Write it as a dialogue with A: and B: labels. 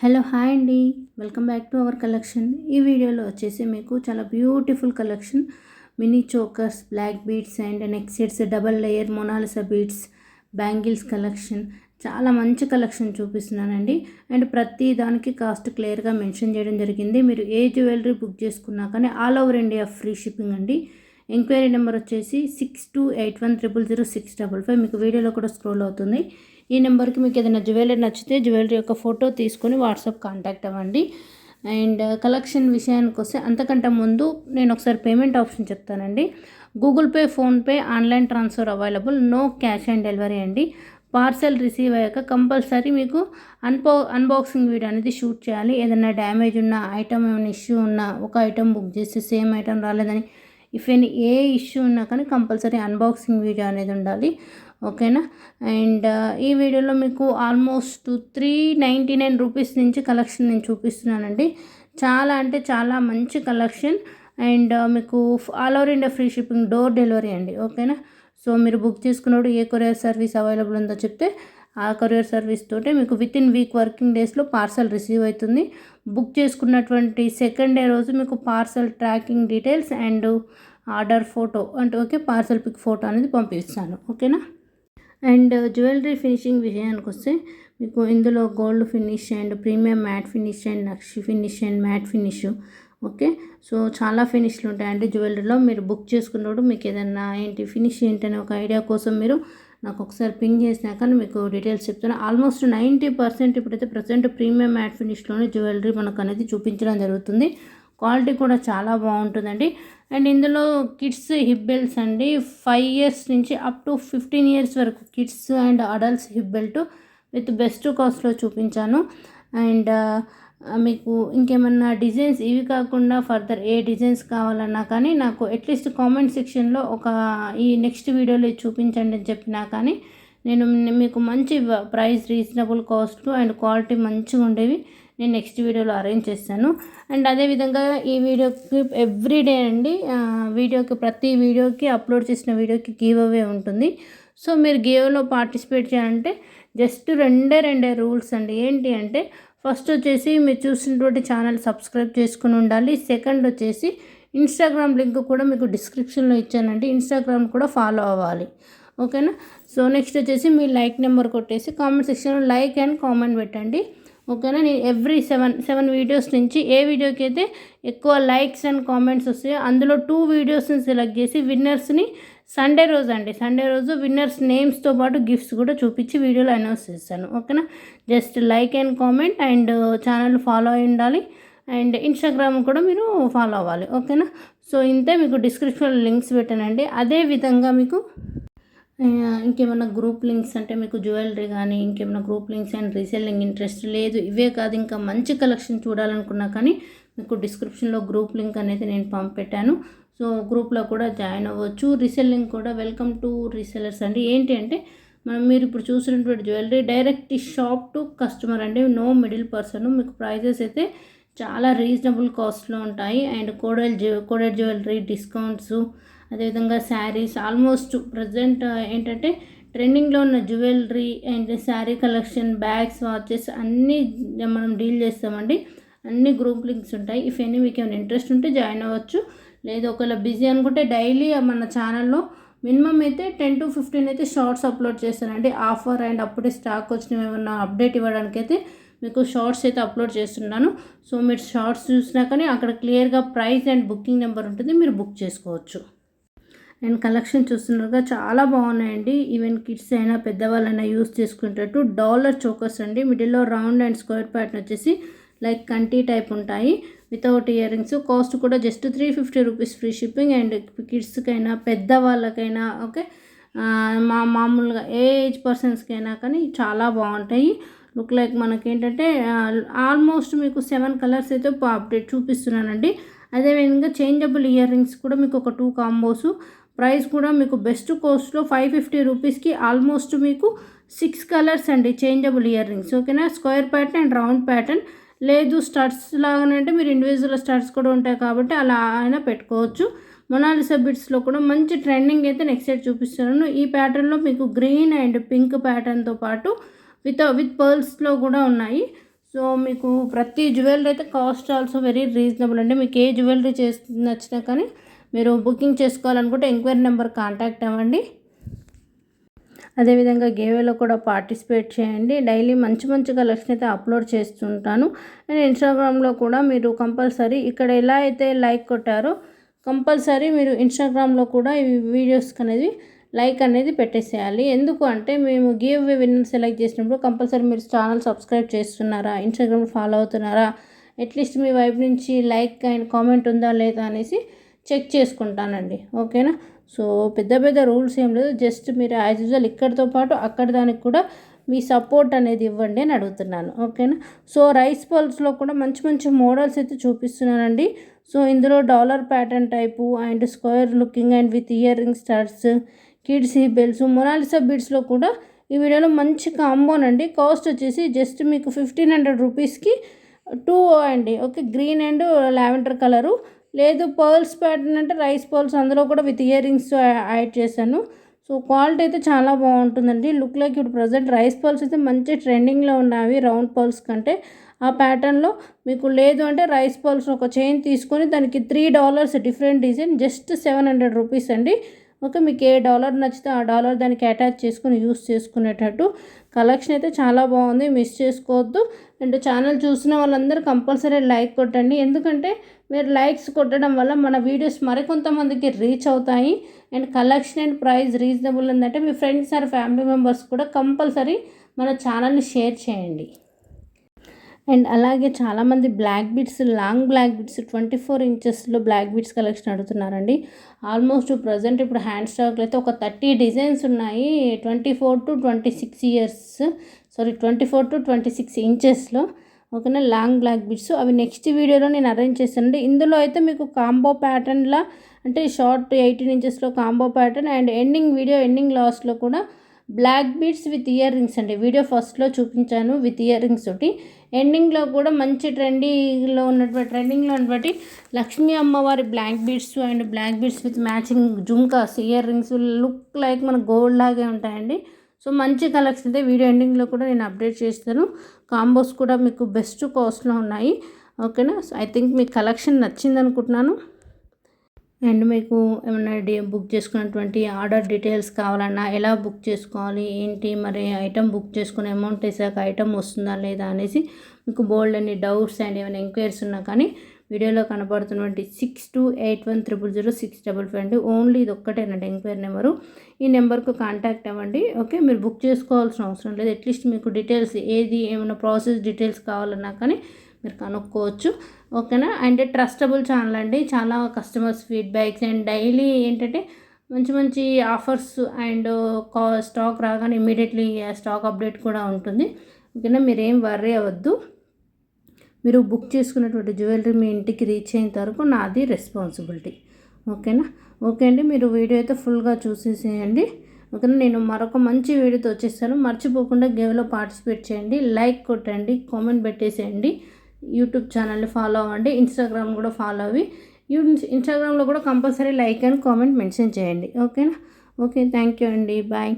A: Hello hi అండి. Welcome back to our collection. ఈ వీడియోలో వచ్చేసి మీకు చాలా beautiful collection mini chokers, black beads and neck sets, double layer Mona Lisa beads, bangles collection చాలా మంచి కలెక్షన్ చూపిస్తున్నానండి. అండ్ ప్రతి దానికి కాస్ట్ క్లియర్గా మెన్షన్ చేయడం జరిగింది. మీరు ఏ జ్యువెలరీ బుక్ చేసుకున్నా కానీ all over India free shipping అండి. ఎంక్వైరీ నెంబర్ వచ్చేసి 6281000655. మీకు వీడియోలో కూడా స్క్రోల్ అవుతుంది. ఈ నెంబర్కి మీకు ఏదైనా జ్యువెలరీ నచ్చితే జ్యువెలరీ యొక్క ఫోటో తీసుకొని వాట్సాప్ కాంటాక్ట్ అవ్వండి. అండ్ కలెక్షన్ విషయానికి వస్తే అంతకంటే ముందు నేను ఒకసారి పేమెంట్ ఆప్షన్ చెప్తానండి. Google Pay, PhonePe, online transfer available, no cash on delivery అండి. పార్సల్ రిసీవ్ అయ్యాక కంపల్సరీ మీకు అన్బాక్సింగ్ వీడియో అనేది షూట్ చేయాలి. ఏదైనా డ్యామేజ్ ఉన్న ఐటమ్, ఏమైనా ఇష్యూ ఉన్నా, ఒక ఐటమ్ బుక్ చేస్తే సేమ్ ఐటమ్ రాలేదని ఏ ఇష్యూ ఉన్నా కానీ కంపల్సరీ అన్బాక్సింగ్ వీడియో అనేది ఉండాలి. ఓకేనా. అండ్ ఈ వీడియోలో మీకు ఆల్మోస్ట్ 399 రూపీస్ నుంచి కలెక్షన్ నేను చూపిస్తున్నానండి. చాలా అంటే చాలా మంచి కలెక్షన్. అండ్ మీకు all over India free shipping, door delivery అండి. ఓకేనా. సో మీరు బుక్ చేసుకున్నప్పుడు ఏ కొరియర్ సర్వీస్ అవైలబుల్ ఉందో చెప్తే ఆ కొరియర్ సర్వీస్ తోటే మీకు వితిన్ వీక్ వర్కింగ్ డేస్లో పార్సల్ రిసీవ్ అవుతుంది. బుక్ చేసుకున్నటువంటి సెకండ్ డే రోజు మీకు parcel tracking details and order photo అంటే పార్సల్ పిక్ ఫోటో అనేది పంపిస్తాను. ఓకేనా. అండ్ జ్యువెలరీ ఫినిషింగ్ విషయానికి వస్తే మీకు ఇందులో gold finish and premium matte finish and nakshi finish and matte finish. Okay. So చాలా ఫినిష్లు ఉంటాయండి జ్యువెలరీలో. మీరు బుక్ చేసుకున్నప్పుడు మీకు ఏదన్నా ఫినిష్ ఏంటనే ఒక ఐడియా కోసం మీరు నాకు ఒకసారి పింగ్ చేసినాక మీకు డీటెయిల్స్ చెప్తాను. ఆల్మోస్ట్ 90% ఇప్పుడైతే ప్రజెంట్ ప్రీమియం మ్యాట్ ఫినిష్లోనే జ్యువెలరీ మనకు అనేది చూపించడం జరుగుతుంది. క్వాలిటీ కూడా చాలా బాగుంటుందండి. అండ్ ఇందులో కిడ్స్ హిప్ బెల్ట్స్ అండి, 5 ఇయర్స్ నుంచి అప్ టు 15 ఇయర్స్ వరకు kids and adults hip belt with best కాస్ట్లో చూపించాను. అండ్ మీకు ఇంకేమన్నా డిజైన్స్ ఇవి కాకుండా ఫర్దర్ ఏ డిజైన్స్ కావాలన్నా కానీ నాకు అట్లీస్ట్ కామెంట్ సెక్షన్లో ఈ నెక్స్ట్ వీడియోలో చూపించండి అని చెప్పినా కానీ నేను మీకు మంచి price, reasonable cost and quality మంచిగా ఉండేవి నేను నెక్స్ట్ వీడియోలో అరేంజ్ చేస్తాను. అండ్ అదేవిధంగా ఈ వీడియోకి ఎవ్రీడే అండి, ప్రతి వీడియోకి అప్లోడ్ చేసిన వీడియోకి గివ్ అవే ఉంటుంది. సో మీరు గివ్లో పార్టిసిపేట్ చేయాలంటే జస్ట్ రెండే రూల్స్ అండి. ఏంటి అంటే ఫస్ట్ వచ్చేసి మీరు చూసినటువంటి ఛానల్ సబ్స్క్రైబ్ చేసుకుని ఉండాలి. సెకండ్ వచ్చేసి ఇన్స్టాగ్రామ్ లింక్ కూడా మీకు డిస్క్రిప్షన్లో ఇచ్చానండి, ఇన్స్టాగ్రామ్ కూడా ఫాలో అవ్వాలి. ఓకేనా. సో నెక్స్ట్ వచ్చేసి మీ లైక్ నెంబర్ కొట్టేసి కామెంట్ సెక్షన్లో లైక్ అండ్ కామెంట్ పెట్టండి. ఓకేనా. నేను ఎవ్రీ 7 వీడియోస్ నుంచి ఏ వీడియోకి అయితే ఎక్కువ లైక్స్ అండ్ కామెంట్స్ వస్తాయో అందులో 2 వీడియోస్ని సెలెక్ట్ చేసి విన్నర్స్ని సండే రోజు విన్నర్స్ నేమ్స్తో పాటు గిఫ్ట్స్ కూడా చూపించి వీడియోలో అనౌన్స్ చేస్తాను. ఓకేనా. Just like and comment and channel follow అయి ఉండాలి. అండ్ ఇన్స్టాగ్రామ్ కూడా మీరు ఫాలో అవ్వాలి. ఓకేనా. సో ఇంతే, మీకు డిస్క్రిప్షన్లో లింక్స్ పెట్టానండి. అదేవిధంగా మీకు ఇంకేమైనా గ్రూప్ లింక్స్ అంటే మీకు జ్యువెలరీ కానీ ఇంకేమైనా group links and reselling interest లేదు, ఇవే కాదు ఇంకా మంచి కలెక్షన్ చూడాలనుకున్నా కానీ మీకు డిస్క్రిప్షన్లో గ్రూప్ లింక్ అనేది నేను పంపెట్టాను. సో గ్రూప్లో కూడా జాయిన్ అవ్వచ్చు. రీసెల్లింగ్ కూడా వెల్కమ్ టు రీసెల్లర్స్ అండి. ఏంటి అంటే మీరు ఇప్పుడు చూసినటువంటి jewellery direct shop to customer అండి, నో మిడిల్ పర్సన్. మీకు ప్రైజెస్ అయితే చాలా రీజనబుల్ కాస్ట్లో ఉంటాయి. అండ్ కోడెడ్ జ్యువెలరీ డిస్కౌంట్స్, అదేవిధంగా శారీస్, ఆల్మోస్ట్ ప్రజెంట్ ఏంటంటే ట్రెండింగ్లో ఉన్న jewellery and sari collection, bags, watches అన్నీ మనం డీల్ చేస్తామండి. అన్ని గ్రూప్ లింక్స్ ఉంటాయి. ఇఫ్ ఎనీ మీకు ఏమైనా ఇంట్రెస్ట్ ఉంటే జాయిన్ అవ్వచ్చు. లేదు ఒకవేళ బిజీ అనుకుంటే డైలీ మన ఛానల్లో మినిమం అయితే 10 to 15 అయితే షార్ట్స్ అప్లోడ్ చేస్తానండి. ఆఫర్ అండ్ అప్పుడే స్టాక్ వచ్చినవి ఏమన్నా అప్డేట్ ఇవ్వడానికైతే మీకు షార్ట్స్ అయితే అప్లోడ్ చేస్తున్నాను. సో మీరు షార్ట్స్ చూసినా కానీ అక్కడ క్లియర్గా ప్రైస్ అండ్ బుకింగ్ నెంబర్ ఉంటుంది, మీరు బుక్ చేసుకోవచ్చు. అండ్ కలెక్షన్ చూస్తున్నారుగా చాలా బాగున్నాయండి. ఈవెన్ కిడ్స్ అయినా పెద్దవాళ్ళైనా యూస్ చేసుకునేటట్టు డాలర్ చోకర్స్ అండి. మిడిల్లో రౌండ్ అండ్ స్క్వేర్ ప్యాటర్న్ వచ్చేసి లైక్ కంటి టైప్ ఉంటాయి వితౌట్ ఇయర్ రింగ్స్. కాస్ట్ కూడా just 350 rupees free shipping. And కిడ్స్కైనా పెద్దవాళ్ళకైనా మామూలుగా ఏ ఏజ్ పర్సన్స్కైనా కానీ చాలా బాగుంటాయి. లుక్ లైక్ మనకేంటంటే ఆల్మోస్ట్ మీకు 7 కలర్స్ అయితే అప్డేట్ చూపిస్తున్నానండి. అదేవిధంగా చేంజబుల్ ఇయర్ రింగ్స్ కూడా మీకు ఒక 2 కాంబోస్. ప్రైస్ కూడా మీకు బెస్ట్ కాస్ట్లో 550 రూపీస్కి ఆల్మోస్ట్ మీకు 6 కలర్స్ అండి చేంజబుల్ ఇయర్ రింగ్స్. ఓకేనా. Square pattern and round pattern, లేదు స్టడ్స్ లాగానంటే మీరు ఇండివిజువల్ స్టడ్స్ కూడా ఉంటాయి కాబట్టి అలా అయినా పెట్టుకోవచ్చు. మొనాలిసా బిట్స్లో కూడా మంచి ట్రెండింగ్ అయితే నెక్స్ట్ సైడ్ చూపిస్తున్నాను. ఈ ప్యాటర్న్లో మీకు గ్రీన్ అండ్ పింక్ ప్యాటర్న్తో పాటు విత్ పర్ల్స్లో కూడా ఉన్నాయి. సో మీకు ప్రతి జ్యువెలరీ అయితే కాస్ట్ ఆల్సో వెరీ రీజనబుల్ అండి. మీకు ఏ జ్యువెలరీ నచ్చినా కానీ మీరు బుకింగ్ చేసుకోవాలనుకుంటే ఎంక్వైరీ నెంబర్ కాంటాక్ట్ అవ్వండి. అదేవిధంగా గేవేలో కూడా పార్టిసిపేట్ చేయండి. డైలీ మంచి మంచి కలెక్షన్ అయితే అప్లోడ్ చేస్తుంటాను. అండ్ ఇన్స్టాగ్రామ్లో కూడా మీరు కంపల్సరీ ఇక్కడ ఎలా అయితే లైక్ కొట్టారో కంపల్సరీ మీరు ఇన్స్టాగ్రామ్లో కూడా ఈ వీడియోస్కి అనేది లైక్ అనేది పెట్టేసేయాలి. ఎందుకు అంటే మేము గివ్ అవే విన్నర్ సెలెక్ట్ చేసినప్పుడు కంపల్సరీ మీరు ఛానల్ సబ్స్క్రైబ్ చేస్తున్నారా, ఇన్స్టాగ్రామ్ ఫాలో అవుతున్నారా, అట్లీస్ట్ మీ వైపు నుంచి లైక్ అండ్ కామెంట్ ఉందా లేదా అనేసి చెక్ చేసుకుంటానండి. ఓకేనా. సో పెద్ద పెద్ద రూల్స్ ఏం లేదు, జస్ట్ మీరు యాజ్ యూజువల్ ఇక్కడితో పాటు అక్కడ దానికి కూడా మీ సపోర్ట్ అనేది ఇవ్వండి అని అడుగుతున్నాను. ఓకేనా. సో రైస్ పల్స్లో కూడా మంచి మంచి మోడల్స్ అయితే చూపిస్తున్నానండి. సో ఇందులో dollar pattern type and square looking and with ear ring stars, kids ఈ బెల్స్, మొనాలిసా బీడ్స్లో కూడా ఈ వీడియోలో మంచి కాంబోనండి. కాస్ట్ వచ్చేసి జస్ట్ మీకు 1500 రూపీస్కి 2 అండి. Okay, green and lavender colour. లేదు పర్ల్స్ ప్యాటర్న్ అంటే రైస్ పర్ల్స్, అందులో కూడా విత్ ఇయర్ రింగ్స్ యాడ్ చేశాను. సో క్వాలిటీ అయితే చాలా బాగుంటుందండి. లుక్ లైక్ ఇప్పుడు ప్రజెంట్ రైస్ పర్ల్స్ అయితే మంచి ట్రెండింగ్లో ఉన్నాయి రౌండ్ పర్ల్స్ కంటే. ఆ ప్యాటర్న్లో మీకు లేదు అంటే రైస్ పర్ల్స్ ఒక చైన్ తీసుకొని దానికి $3 డిఫరెంట్ డిజైన్, జస్ట్ 700 రూపీస్ అండి. ఓకే, మీకు ఏ డాలర్ నచ్చితే ఆ డాలర్ దానికి అటాచ్ చేసుకొని యూస్ చేసుకునేటట్టు కలెక్షన్ అయితే చాలా బాగుంది, మిస్ చేసుకోవద్దు. అండ్ ఛానల్ చూసిన వాళ్ళందరూ కంపల్సరీ లైక్ కొట్టండి. ఎందుకంటే మీరు లైక్స్ కొట్టడం వల్ల మన వీడియోస్ మరికొంతమందికి రీచ్ అవుతాయి. And collection and price reasonable ఉందంటే మీ ఫ్రెండ్స్ ఆర్ ఫ్యామిలీ మెంబర్స్ కూడా కంపల్సరీ మన ఛానల్ని షేర్ చేయండి. అండ్ అలాగే చాలామంది black beads, long black beads 24 ఇంచెస్లో బ్లాక్ బీడ్స్ కలెక్షన్ అడుగుతున్నారండి. ఆల్మోస్ట్ ప్రజెంట్ ఇప్పుడు హ్యాండ్ స్టాక్లో అయితే ఒక 30 డిజైన్స్ ఉన్నాయి 24 to 26 ఇయర్స్, సారీ 24 to 26 ఇంచెస్లో. ఓకేనా, లాంగ్ బ్లాక్ బీడ్స్ అవి నెక్స్ట్ వీడియోలో నేను అరేంజ్ చేస్తానండి. ఇందులో అయితే మీకు కాంబో ప్యాటర్న్లా అంటే షార్ట్ 18 ఇంచెస్లో కాంబో ప్యాటర్న్ అండ్ ఎండింగ్ లాస్ట్లో కూడా black beads with earrings అండి. వీడియో ఫస్ట్లో చూపించాను విత్ ఇయర్ రింగ్స్ తోటి. ఎండింగ్లో కూడా మంచి ట్రెండింగ్లో ఉన్నటువంటి లక్ష్మీ అమ్మవారి black beads and black beads with matching jhumkas earrings look like మన గోల్డ్ లాగే ఉంటాయండి. సో మంచి కలెక్షన్ అయితే వీడియో ఎండింగ్లో కూడా నేను అప్డేట్ చేస్తాను. కాంబోస్ కూడా మీకు బెస్ట్ కాస్ట్లో ఉన్నాయి. ఓకేనా. సో ఐ థింక్ మీకు కలెక్షన్ నచ్చింది అనుకుంటున్నాను. అండ్ మీకు ఏమైనా బుక్ చేసుకున్నటువంటి ఆర్డర్ డీటెయిల్స్ కావాలన్నా ఎలా బుక్ చేసుకోవాలి ఏంటి, మరి ఐటమ్ బుక్ చేసుకునే అమౌంట్ వేసాక ఐటమ్ వస్తుందా లేదా అనేసి మీకు బోల్డ్ అని డౌట్స్ అండ్ ఏమైనా ఎంక్వైరీస్ ఉన్నా కానీ వీడియోలో కనబడుతున్నటువంటి 6281000655 అండి. ఓన్లీ ఇది ఒక్కటేనండి ఎంక్వైరీ నెంబరు. ఈ నెంబర్కు కాంటాక్ట్ అవ్వండి. ఓకే, మీరు బుక్ చేసుకోవాల్సిన అవసరం లేదు. అట్లీస్ట్ మీకు డీటెయిల్స్ ఏమైనా ప్రాసెస్ డీటెయిల్స్ కావాలన్నా కానీ మీరు కనుక్కోవచ్చు. ఓకేనా. అండ్ ట్రస్టబుల్ ఛానల్ అండి. చాలా కస్టమర్స్ ఫీడ్బ్యాక్స్ అండ్ డైలీ ఏంటంటే మంచి మంచి ఆఫర్స్ అండ్ స్టాక్ రాగానే ఇమీడియట్లీ స్టాక్ అప్డేట్ కూడా ఉంటుంది. ఓకేనా, మీరేం వర్రీ అవ్వద్దు. మీరు బుక్ చేసుకున్నటువంటి జ్యువెలరీ మీ ఇంటికి రీచ్ అయ్యేంత వరకు నాది రెస్పాన్సిబిలిటీ. ఓకేనా. ఓకే అండి, మీరు వీడియో అయితే ఫుల్గా చూసేసేయండి. ఓకేనా, నేను మరొక మంచి వీడియోతో వచ్చేస్తాను. మర్చిపోకుండా గేమ్లో పార్టిసిపేట్ చేయండి, లైక్ కొట్టండి, కామెంట్ పెట్టేసేయండి. యూట్యూబ్ ఛానల్ని ఫాలో అవ్వండి, ఇన్స్టాగ్రామ్ కూడా ఫాలో అవ్వి. ఇన్స్టాగ్రామ్లో కూడా compulsory like and comment mention చేయండి. ఓకేనా. ఓకే, థ్యాంక్ యూ అండి, బాయ్.